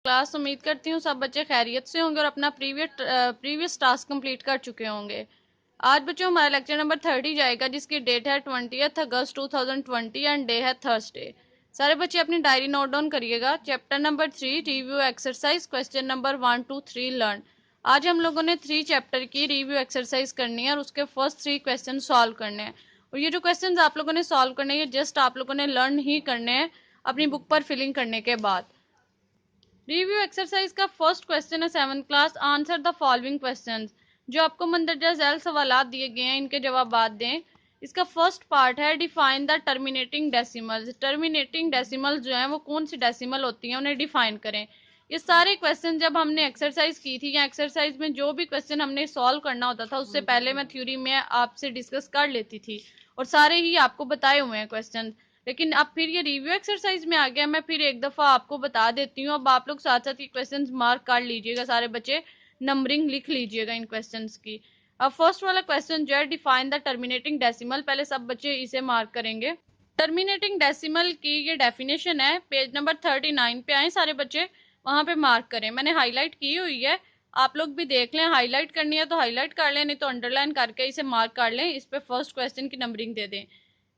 Class उम्मीद करती हूँ सब बच्चे खैरियत से होंगे और अपना प्रीवियस टास्क कंप्लीट कर चुके होंगे। आज बच्चों हमारा लेक्चर नंबर 30 जाएगा जिसकी डेट है 20 अगस्त 2020 एंड डे है थर्सडे। सारे बच्चे अपनी डायरी नोट डाउन करिएगा। Chapter number 3 review exercise question number 1 2 3 learn. आज हम लोगों ने 3 चैप्टर की रिव्यू एक्सरसाइज करनी है और उसके फर्स्ट 3 क्वेश्चन सॉल्व करने हैं। और ये जो क्वेश्चन आप लोगों ने सॉल्व करने हैं जस्ट आप लोगों ने लर्न ही करने हैं अपनी बुक पर फिलिंग करने के बाद। रिव्यू एक्सरसाइज का फर्स्ट क्वेश्चन है 7th class, answer the following questions. जो आपको मंदरजा झैल सवालात दिए गए हैं इनके जवाब दें। इसका फर्स्ट पार्ट है define the terminating decimals. Terminating decimals जो है वो कौन सी डेसिमल होती हैं उन्हें डिफाइन करें। ये सारे क्वेश्चन जब हमने एक्सरसाइज की थी या एक्सरसाइज में जो भी क्वेश्चन हमने सॉल्व करना होता था उससे पहले मैं थ्योरी में आपसे डिस्कस कर लेती थी और सारे ही आपको बताए हुए हैं क्वेश्चन। लेकिन अब फिर ये रिव्यू एक्सरसाइज में आ गया, मैं फिर एक दफा आपको बता देती हूँ। अब आप लोग साथ साथ ये क्वेश्चन मार्क कर लीजिएगा, सारे बच्चे नंबरिंग लिख लीजिएगा इन क्वेश्चंस की। अब फर्स्ट वाला क्वेश्चन जो है डिफाइन द टर्मिनेटिंग डेसिमल, पहले सब बच्चे इसे मार्क करेंगे। टर्मिनेटिंग डेसिमल की ये डेफिनेशन है, पेज नंबर 39 पे आए सारे बच्चे, वहां पे मार्क करें। मैंने हाईलाइट की हुई है, आप लोग भी देख लें। हाईलाइट करनी है तो हाईलाइट कर लें, नहीं तो अंडरलाइन करके इसे मार्क कर लें। इस पे फर्स्ट क्वेश्चन की नंबरिंग दे दें।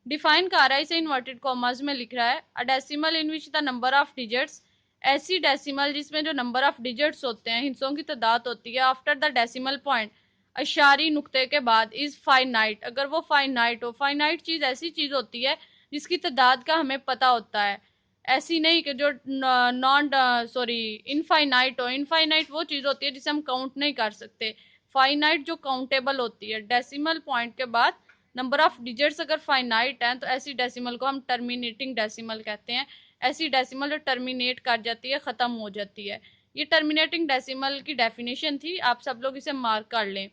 डिफाइन कर रहा है इसे इन्वर्टेड कॉमर्स में लिख रहा है, a decimal in which the number of digits. ऐसी डेसिमल जिसमें जो नंबर ऑफ डिजिट्स होते हैं, हिस्सों की तादाद होती है, आफ्टर द डेसिमल पॉइंट, अशारी नुक्ते के बाद, इज फाइनाइट। अगर वो फाइनाइट हो, फाइनाइट चीज ऐसी चीज होती है जिसकी तादाद का हमें पता होता है। ऐसी नहीं कि जो नॉन सॉरी इनफाइनाइट हो। इनफाइनाइट वो चीज होती है जिसे हम काउंट नहीं कर सकते। फाइनाइट जो काउंटेबल होती है। डेसिमल पॉइंट के बाद नंबर ऑफ डिजिट्स अगर फाइनाइट हैं तो ऐसी डेसिमल को हम टर्मिनेटिंग डेसिमल कहते हैं। ऐसी डेसिमल जो टर्मिनेट कर जाती है, खत्म हो जाती है। ये टर्मिनेटिंग डेसिमल की डेफिनेशन थी, आप सब लोग इसे मार्क कर लें।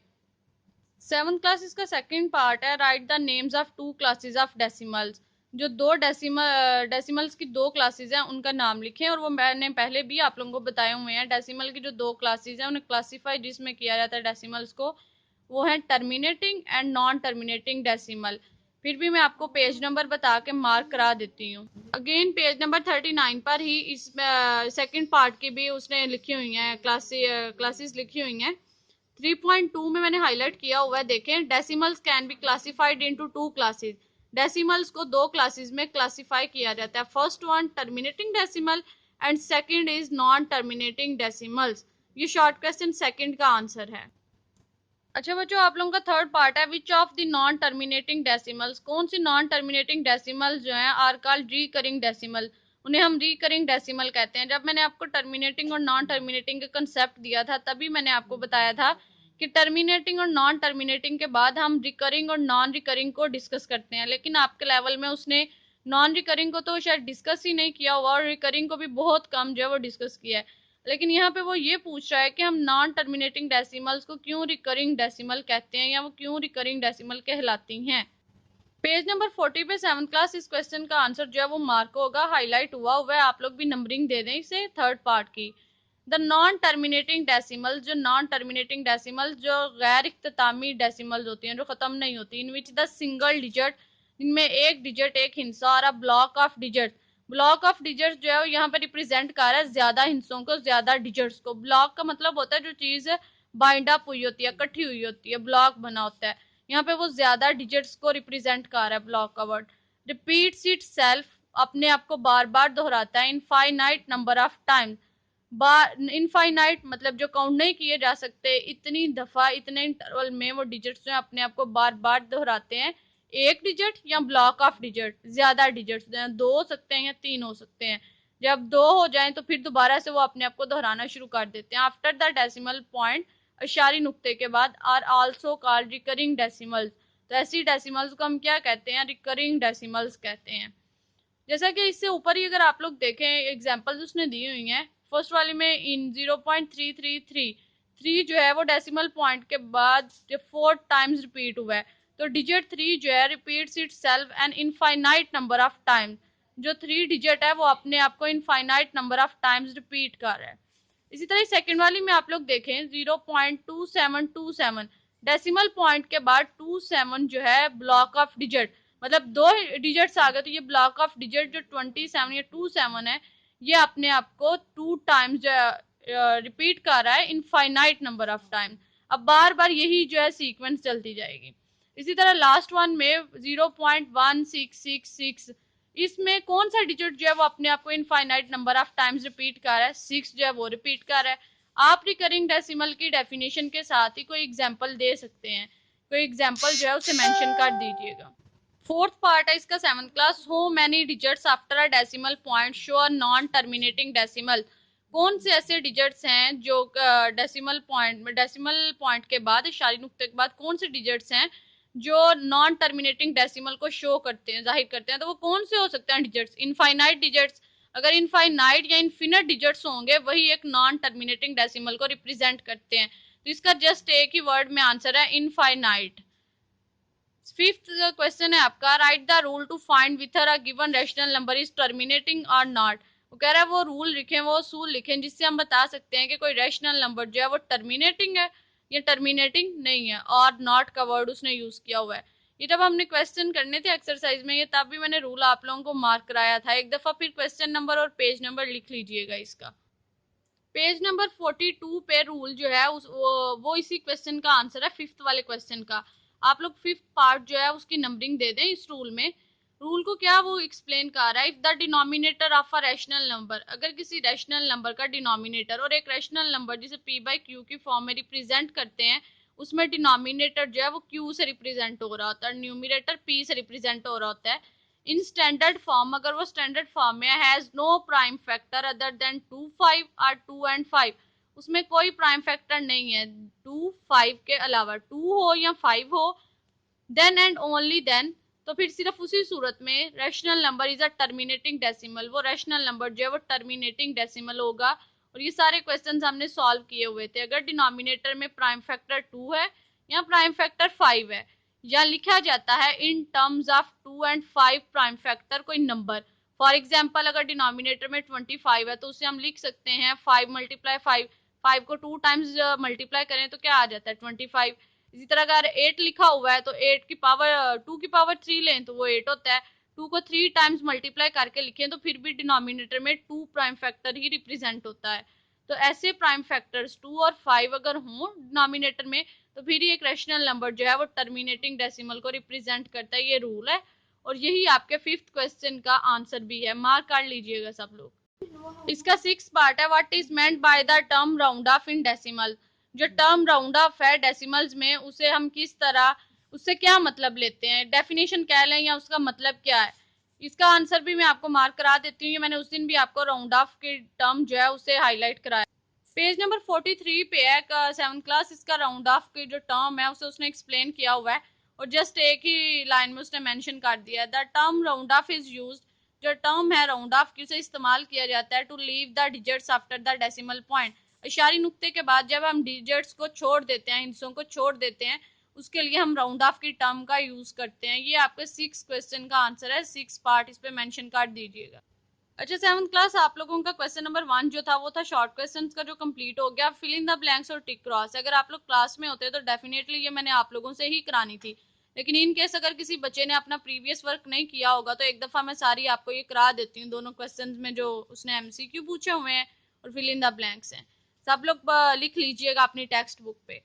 7th क्लास इसका सेकंड पार्ट है, right the names of 2 classes of decimals. जो दो डेसिमल्स की 2 क्लासेस हैं उनका नाम लिखें। और वो मैंने पहले भी आप लोगों को बताए हुए हैं। डेसिमल की जो 2 क्लासेस हैं उन्हें क्लासीफाई जिसमें किया जाता है डेसिमल्स को, वो है terminating and non terminating decimal. फिर भी मैं आपको पेज नंबर बता के मार्क करा देती हूँ। अगेन पेज नंबर 39 पर ही इस सेकंड पार्ट की भी उसने लिखी हुई है, क्लासेस लिखी हुई हैं। 3.2 में मैंने हाईलाइट किया हुआ है, देखें। Decimals can be classified into 2 classes. Decimals को 2 क्लासेस में क्लासिफाई किया जाता है। First one terminating decimal and second is non terminating decimals. ये शॉर्ट क्वेश्चन सेकंड का आंसर है। अच्छा बच्चों, आप लोगों का थर्ड पार्ट है, which of the non terminating decimals. कौन सी नॉन टर्मिनेटिंग डेसिमल्स जो है आर कॉल्ड रिकरिंग डेसिमल। उन्हें हम रिकरिंग डेसिमल कहते हैं। जब मैंने आपको टर्मिनेटिंग और नॉन टर्मिनेटिंग का कंसेप्ट दिया था तभी मैंने आपको बताया था कि टर्मिनेटिंग और नॉन टर्मिनेटिंग के बाद हम रिकरिंग और नॉन रिकरिंग को डिस्कस करते हैं। लेकिन आपके लेवल में उसने नॉन रिकरिंग को तो शायद डिस्कस ही नहीं किया हुआ और रिकरिंग को भी बहुत कम जो है वो डिस्कस किया है। लेकिन यहाँ पे वो ये पूछ रहा है कि हम नॉन टर्मिनेटिंग डेसिमल्स को क्यों रिकरिंग डेसिमल कहते हैं या वो क्यों रिकरिंग डेसिमल कहलाती हैं। पेज नंबर 40 पे 7th क्लास इस क्वेश्चन का आंसर जो है वो मार्क होगा, हाईलाइट हुआ हुआ है। आप लोग भी नंबरिंग दे दें इसे थर्ड पार्ट की। द नॉन टर्मिनेटिंग डेसिमल, जो नॉन टर्मिनेटिंग डेसिमल जो गैर इख्तितामी डेसिमल्स होती हैं, जो खत्म नहीं होती, इन विच द सिंगल डिजिट, इनमें एक डिजिट एक हिस्सा और a block of digit. Block of digits जो है यहाँ पे रिप्रेजेंट कर रहा है ज्यादा हिस्सों को, ज्यादा डिजिट्स को। ब्लॉक का मतलब होता है जो चीज बाइंड अप हुई होती है, इकट्ठी हुई होती है, ब्लॉक बना होता है। यहाँ पे वो ज्यादा डिजिट्स को रिप्रेजेंट कर रहा है ब्लॉक का वर्ड। रिपीट्स इट सेल्फ, अपने आप को बार बार दोहराता है, infinite number of time. Infinite मतलब जो काउंट नहीं किए जा सकते, इतनी दफा इतने इंटरवल में वो डिजिट्स जो है अपने आप को बार बार दोहराते हैं। एक डिजिट या ब्लॉक ऑफ डिजिट, ज्यादा डिजिट्स 2 हो सकते हैं या 3 हो सकते हैं। जब 2 हो जाएं तो फिर दोबारा से वो अपने आप को दोहराना शुरू कर देते हैं। आफ्टर द डेसिमल पॉइंट, अशारी नुक्ते के बाद, are also called recurring decimals. तो ऐसी डेसिमल्स को हम क्या कहते हैं, रिकरिंग डेसिमल्स कहते हैं। जैसा कि इससे ऊपर ही अगर आप लोग देखें एग्जांपल्स उसने दी हुई हैं। फर्स्ट वाली में इन 0.333 3 जो है वो डेसिमल पॉइंट के बाद 4 टाइम्स रिपीट हुआ है। तो डिजिट 3 जो है repeats itself an infinite number of times. जो 3 डिजिट है वो अपने आप को infinite number of times repeat कर रहा है। इसी तरह सेकंड वाली में आप लोग देखें 0.2727 डेसिमल पॉइंट के बाद 27 जो है ब्लॉक ऑफ डिजिट, मतलब 2 डिजिट्स आ गए तो ये ब्लॉक ऑफ डिजिट जो 27 या 27 है, ये अपने आप को 2 टाइम्स रिपीट कर रहा है इनफाइनाइट नंबर ऑफ टाइम। अब बार बार यही जो है सीक्वेंस चलती जाएगी। इसी तरह लास्ट वन में 0.1666, इसमें कौन सा डिजिट जो है वो अपने आप को infinite number of times repeat कर रहा है, 6 जो है वो रिपीट कर रहा है। आप रिकरिंग डेसिमल की डेफिनेशन के साथ ही कोई एग्जांपल दे सकते हैं, कोई एग्जांपल जो है उसे मेंशन कर दीजिएगा। फोर्थ पार्ट है इसका 7th क्लास, हो many digits after a decimal point show a non terminating decimal. कौन से ऐसे डिजिट्स हैं जो डेसिमल पॉइंट के बाद, इशारी नुक्ते के बाद कौन से डिजिट्स हैं जो नॉन टर्मिनेटिंग डेसिमल को शो करते हैं, जाहिर करते हैं। तो वो कौन से हो सकते हैं डिजिट्स? Infinite digits. अगर इनफाइनाइट या इन्फिनिट डिजिट्स होंगे वही एक नॉन टर्मिनेटिंग डेसिमल को रिप्रेजेंट करते हैं। तो इसका जस्ट एक ही वर्ड में आंसर है इनफाइनाइट। फिफ्थ क्वेश्चन है आपका, write the rule to find whether a given rational number is terminating और नॉट। वो कह रहा है वो रूल लिखें, वो असूल लिखें जिससे हम बता सकते हैं कि कोई रैशनल नंबर जो है वो टर्मिनेटिंग है या टर्मिनेटिंग नहीं है, और नॉट का वर्ड उसने यूज किया हुआ है। ये जब हमने क्वेश्चन करने थे एक्सरसाइज में, ये तब भी मैंने रूल आप लोगों को मार्क कराया था। एक दफा फिर क्वेश्चन नंबर और पेज नंबर लिख लीजिएगा इसका। पेज नंबर 42 पे रूल जो है वो इसी क्वेश्चन का आंसर है, फिफ्थ वाले क्वेश्चन का। आप लोग फिफ्थ पार्ट जो है उसकी नंबरिंग दे दें इस रूल में। रूल को क्या वो एक्सप्लेन कर रहा है, if the denominator of a rational number, अगर किसी रैशनल नंबर का डिनोमिनेटर, और एक रैशनल नंबर जिसे p बाई क्यू की फॉर्म में रिप्रेजेंट करते हैं, उसमें डिनोमिनेटर जो है वो q से रिप्रेजेंट हो रहा होता है, न्यूमिनेटर p से रिप्रेजेंट हो रहा होता है। इन स्टैंडर्ड फॉर्म, अगर वो स्टैंडर्ड फॉर्म में has no prime factor other than 2 5 और 2 एंड 5, उसमें कोई प्राइम फैक्टर नहीं है 2 5 के अलावा, 2 हो या 5 हो, देन एंड ओनली देन, तो फिर सिर्फ उसी सूरत में rational number is a terminating decimal, वो रैशनल नंबर जो है वो टर्मिनेटिंग डेसिमल होगा। और ये सारे क्वेश्चंस हमने सॉल्व किए हुए थे। अगर डिनोमिनेटर में प्राइम फैक्टर 2 है या प्राइम फैक्टर 5 है, या लिखा जाता है in terms of 2 and 5 prime factor कोई नंबर। फॉर एग्जाम्पल अगर डिनोमिनेटर में 25 है तो उसे हम लिख सकते हैं 5 मल्टीप्लाई 5, 5 को 2 टाइम्स मल्टीप्लाई करें तो क्या आ जाता है 25। इसी तरह अगर 8 लिखा हुआ है तो 8 की पावर 2 की पावर 3 लें तो वो 8 होता है। 2 को 3 टाइम्स मल्टीप्लाई करके लिखें तो फिर भी डिनोमिनेटर में 2 प्राइम फैक्टर ही रिप्रेजेंट होता है। तो ऐसे प्राइम फैक्टर्स 2 और 5 अगर हों डिनोमिनेटर में तो फिर ही एक रैशनल नंबर जो है वो टर्मिनेटिंग डेसिमल को रिप्रेजेंट करता है। ये रूल है और यही आपके फिफ्थ क्वेश्चन का आंसर भी है, मार्क कर लीजिएगा सब लोग। इसका सिक्स पार्ट है, what is meant by the term round of in decimal. जो टर्म राउंड ऑफ है डेसिमल्स में, उसे हम किस तरह, उससे क्या मतलब लेते हैं, डेफिनेशन कह लें या उसका मतलब क्या है। इसका आंसर भी मैं आपको मार्क करा देती हूँ। ये मैंने उस दिन भी आपको राउंड ऑफ के टर्म जो है उसे हाईलाइट कराया। पेज नंबर 43 पे है 7th क्लास, इसका राउंड ऑफ की जो टर्म है उसे उसने एक्सप्लेन किया हुआ है और जस्ट एक ही लाइन में उसने मेंशन कर दिया है, the term round off is used. जो टर्म है राउंड ऑफ की उसे इस्तेमाल किया जाता है to leave the digits after the decimal point. इशारी नुक्ते के बाद जब हम डिजिट्स को छोड़ देते हैं, हिस्सों को छोड़ देते हैं, उसके लिए हम राउंड ऑफ की टर्म का यूज करते हैं। ये आपके 6 क्वेश्चन का आंसर है, 6 पार्ट इस पे मेंशन कर दीजिएगा। अच्छा 7th क्लास, आप लोगों का क्वेश्चन नंबर 1 जो था वो था शॉर्ट क्वेश्चंस का जो कंप्लीट हो गया। फिल इन द ब्लैंक्स और टिक क्रॉस। अगर आप लोग क्लास में होते तो डेफिनेटली ये मैंने आप लोगों से ही करानी थी, लेकिन इन केस अगर किसी बच्चे ने अपना प्रीवियस वर्क नहीं किया होगा तो एक दफा मैं सारी आपको ये करा देती हूँ, दोनों क्वेश्चन में जो उसने एमसीक्यू पूछे हुए हैं और फिल इन द ब्लैंक्स हैं। सब लोग लिख लीजिएगा अपनी टेक्स्ट बुक पे।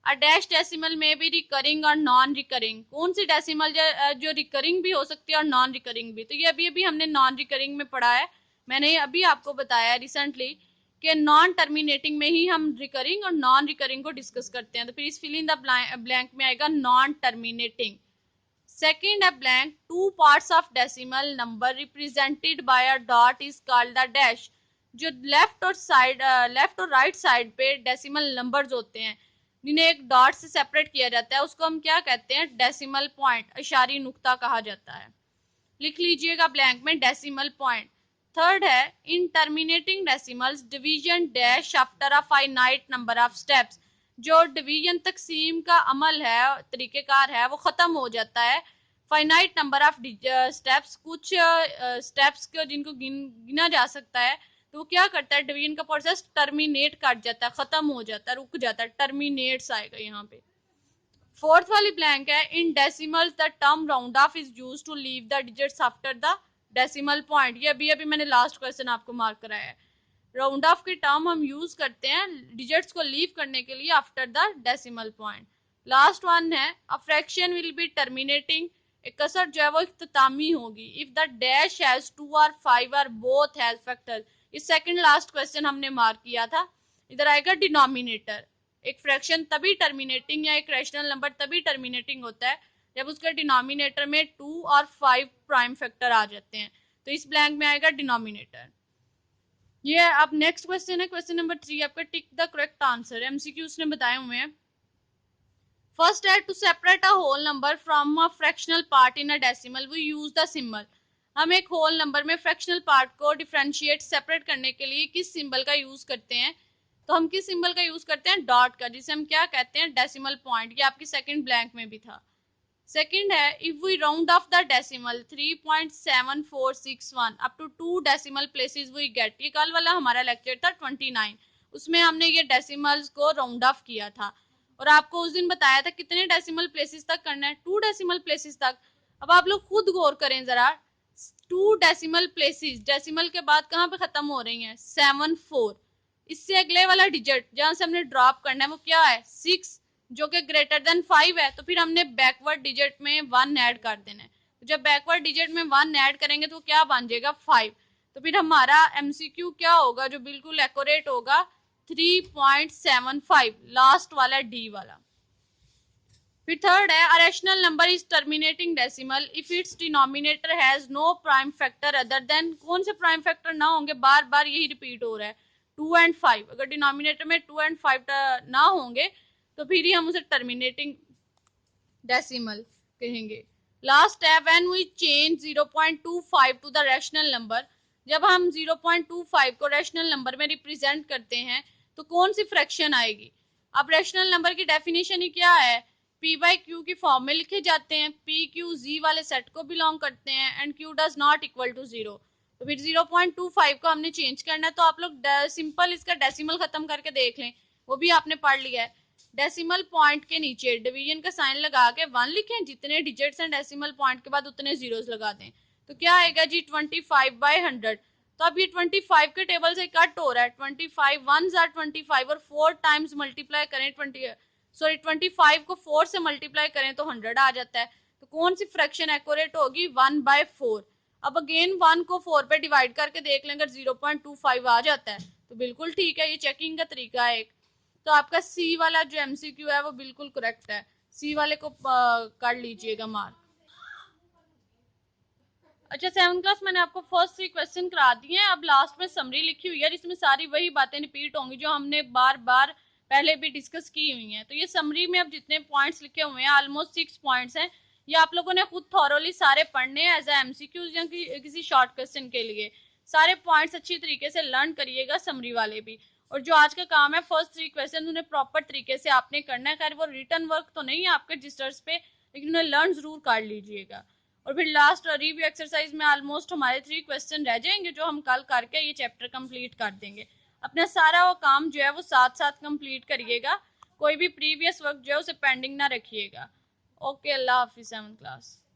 अ डैश डेसिमल में भी रिकरिंग और नॉन रिकरिंग, कौन सी डेसिमल जो रिकरिंग भी हो सकती है और नॉन रिकरिंग भी। तो ये अभी हमने नॉन रिकरिंग में पढ़ा है। मैंने अभी आपको बताया रिसेंटली कि नॉन टर्मिनेटिंग में ही हम रिकरिंग और नॉन रिकरिंग को डिस्कस करते हैं। तो फिर इस फिल इन द ब्लैंक में आएगा नॉन टर्मिनेटिंग। सेकेंड है blank, two parts of decimal number represented by a dot is called the dash. जो लेफ्ट और राइट साइड पे डेसिमल नंबर्स होते हैं जिन्हें एक डॉट से सेपरेट किया जाता है उसको हम क्या कहते हैं, डेसिमल पॉइंट, इशारी नुक्ता कहा जाता है। लिख लीजिएगा ब्लैंक में डेसिमल पॉइंट। थर्ड है, in terminating decimals division dash after a finite number of steps. जो डिवीजन तकसीम का अमल है, तरीकेकार है, वो खत्म हो जाता है फाइनाइट नंबर ऑफ स्टेप्स, कुछ स्टेप्स को जिनको गिना जा सकता है, तो वो क्या करता है, डिवीजन का प्रोसेस टर्मिनेट कर जाता है, खत्म हो जाता है, रुक जाता है, टर्मिनेट्स आएगा यहाँ पे। फोर्थ वाली ब्लैंक है, in decimals the term round off is used to leave the digits after the decimal point, ये अभी अभी मैंने लास्ट क्वेश्चन आपको मार्क कराया है। राउंड ऑफ की टर्म हम यूज करते हैं डिजिट्स को लीव करने के लिए after the decimal point. Last one है a fraction will be terminating, एक कसर जो है वो इख्तितामी होगी इफ द डैश हैज 2 और 5 और बोथ हैज फैक्टर। इस सेकंड लास्ट क्वेश्चन हमने मार्क किया था। इधर आएगा डिनोमिनेटर, एक फ्रैक्शन तभी टर्मिनेटिंग या एक रैशनल नंबर तभी टर्मिनेटिंग होता है जब उसके डिनोमिनेटर में 2 और 5 प्राइम फैक्टर आ जाते हैं, तो इस ब्लैंक में आएगा डिनोमिनेटर। ये अब नेक्स्ट क्वेश्चन है, क्वेश्चन नंबर 3 आपका tick the correct answer, MCQs ने बताए हुए हैं। फर्स्ट है to separate a whole number from a fractional part in a decimal we use the symbol. हम एक होल नंबर में फ्रैक्शनल पार्ट को डिफरेंशिएट सेपरेट करने के लिए किस सिंबल का यूज करते हैं, तो हम किस सिंबल का यूज करते हैं, डॉट का, जिसे हम क्या कहते हैं, डेसिमल पॉइंट। ये आपकी सेकंड ब्लैंक में भी था। सेकंड है if we round off the decimal 3.7461 up to 2 decimal places we get. ये कल वाला हमारा लेक्चर था 29, उसमें हमने ये डेसिमल्स को राउंड ऑफ किया था और आपको उस दिन बताया था कितने डेसिमल प्लेसेस तक करना है, 2 डेसिमल प्लेसेस तक। अब आप लोग खुद गौर करें जरा, 2 डेसिमल प्लेसेस डेसिमल के बाद कहाँ पे खत्म हो रही हैं, 7 4। इससे अगले वाला डिजिट जहां से हमने ड्रॉप करना है वो क्या है, 6, जो कि ग्रेटर देन 5 है, तो फिर हमने बैकवर्ड डिजिट में 1 ऐड कर देना है। तो जब बैकवर्ड डिजिट में 1 ऐड करेंगे तो क्या बन जाएगा, 5। तो फिर हमारा एमसीक्यू क्या होगा जो बिल्कुल एक्यूरेट होगा, 3.75, लास्ट वाला डी वाला। फिर थर्ड है a rational number is terminating decimal if its denominator has no prime factor other than, कौन से प्राइम फैक्टर ना होंगे, बार बार यही रिपीट हो रहा है, 2 एंड 5। अगर डिनोमिनेटर में 2 एंड 5 ना होंगे तो फिर ही हम उसे टर्मिनेटिंग डेसिमल कहेंगे। लास्ट है when we change 0.25 to the rational number, जब हम 0.25 को रैशनल नंबर में रिप्रेजेंट करते हैं तो कौन सी फ्रैक्शन आएगी। अब रैशनल नंबर की डेफिनेशन ही क्या है, पी बाई क्यू की फॉर्म में लिखे जाते हैं, पी क्यू जी वाले सेट को बिलोंग करते हैं and q does not equal to 0। तो फिर 0.25 को हमने चेंज करना है, तो आप लोग सिंपल इसका डेसिमल खत्म करके देख लें, वो भी आपने पढ़ लिया है। डेसिमल पॉइंट के नीचे डिवीजन का साइन लगा के 1 लिखें, जितने डिजिट्स हैं डेसिमल पॉइंट के बाद उतने जीरोस लगा दें, तो क्या आएगा जी 25/100। तो अब ये 25 के टेबल से कट हो रहा है, 25 1s आर 25 और 4 टाइम्स मल्टीप्लाई करें 25 को 4 से मल्टीप्लाई करें तो 100 आ जाता है। तो कौन सी फ्रैक्शन एक्यूरेट होगी, 1/4। अब अगेन 1 को 4 पे डिवाइड करके देख लें, अगर 0.25 आ जाता है तो बिल्कुल ठीक है, ये चेकिंग का तरीका है एक। तो आपका सी वाला जो एमसीक्यू है वो बिल्कुल करेक्ट है, सी वाले को कर लीजिएगा मार्क। अच्छा 7th क्लास मैंने आपको फर्स्ट 3 क्वेश्चन करा दिए हैं, अब लास्ट में समरी लिखी हुई है जिसमें सारी वही बातें रिपीट होंगी जो हमने बार बार पहले भी डिस्कस की हुई हैं। तो ये समरी में अब जितने पॉइंट्स लिखे हुए हैं ऑलमोस्ट 6 पॉइंट्स हैं, ये आप लोगों ने खुद थॉरोली सारे पढ़ने हैं एज एमसीक्यूज या किसी शॉर्ट क्वेश्चन के लिए। सारे पॉइंट्स अच्छी तरीके से लर्न करिएगा समरी वाले भी, और जो आज का काम है फर्स्ट 3 क्वेश्चन उन्हें प्रॉपर तरीके से आपने करना है। खैर वो रिटर्न वर्क तो नहीं है आपके रजिस्टर्स पे, लेकिन उन्हें लर्न जरूर कर लीजिएगा। और फिर लास्ट रिव्यू एक्सरसाइज में ऑलमोस्ट हमारे 3 क्वेश्चन रह जाएंगे जो हम कल करके ये चैप्टर कंप्लीट कर देंगे। अपना सारा वो काम जो है वो साथ साथ कंप्लीट करिएगा, कोई भी प्रीवियस वर्क जो है उसे पेंडिंग ना रखिएगा। ओके, अल्लाह हाफिज 7th क्लास।